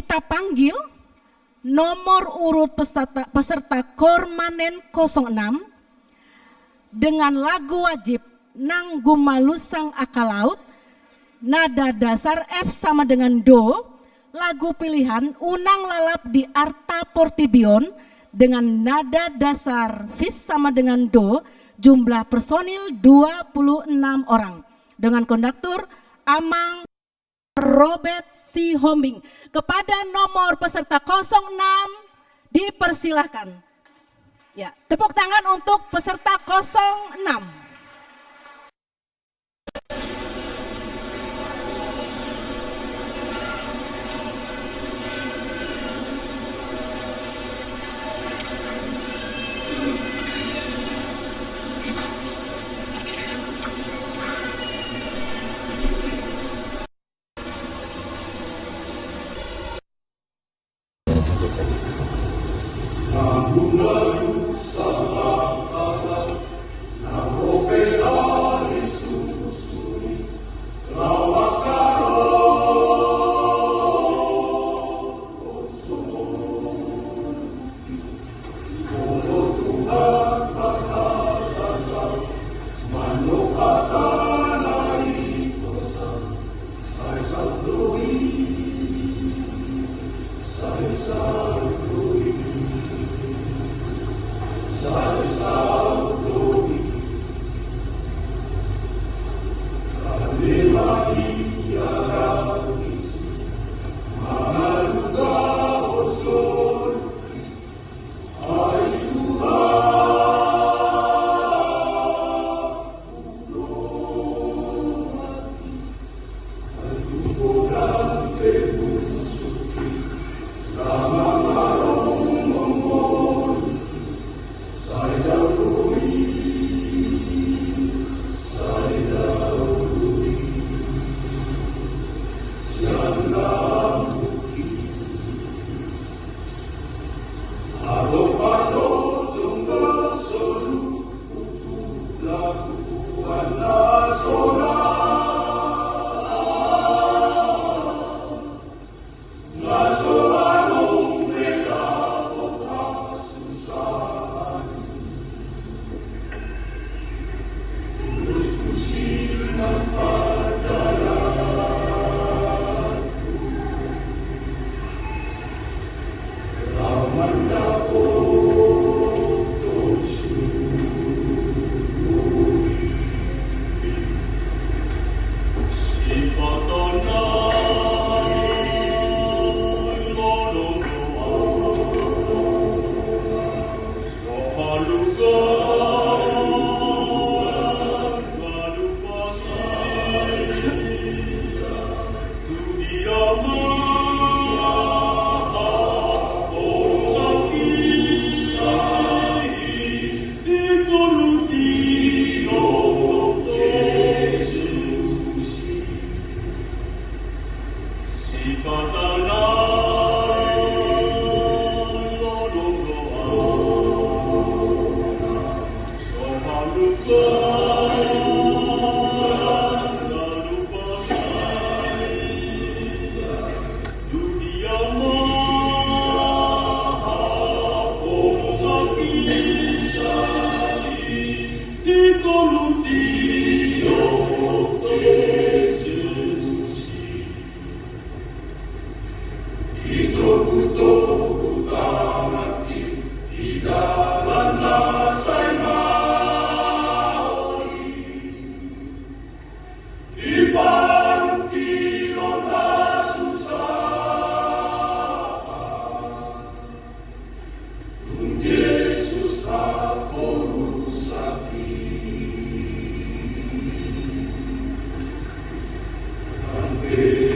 kita panggil nomor urut peserta Kormanen 06 dengan lagu wajib Nang Gumalusang Akalaut, nada dasar F sama dengan Do, lagu pilihan Unang Lalap di Arta Portibion dengan nada dasar Fis sama dengan Do, jumlah personil 26 orang dengan konduktur Amang Robert C. Hombing. Kepada nomor peserta 06 dipersilahkan. Ya, tepuk tangan untuk peserta 06. Amen.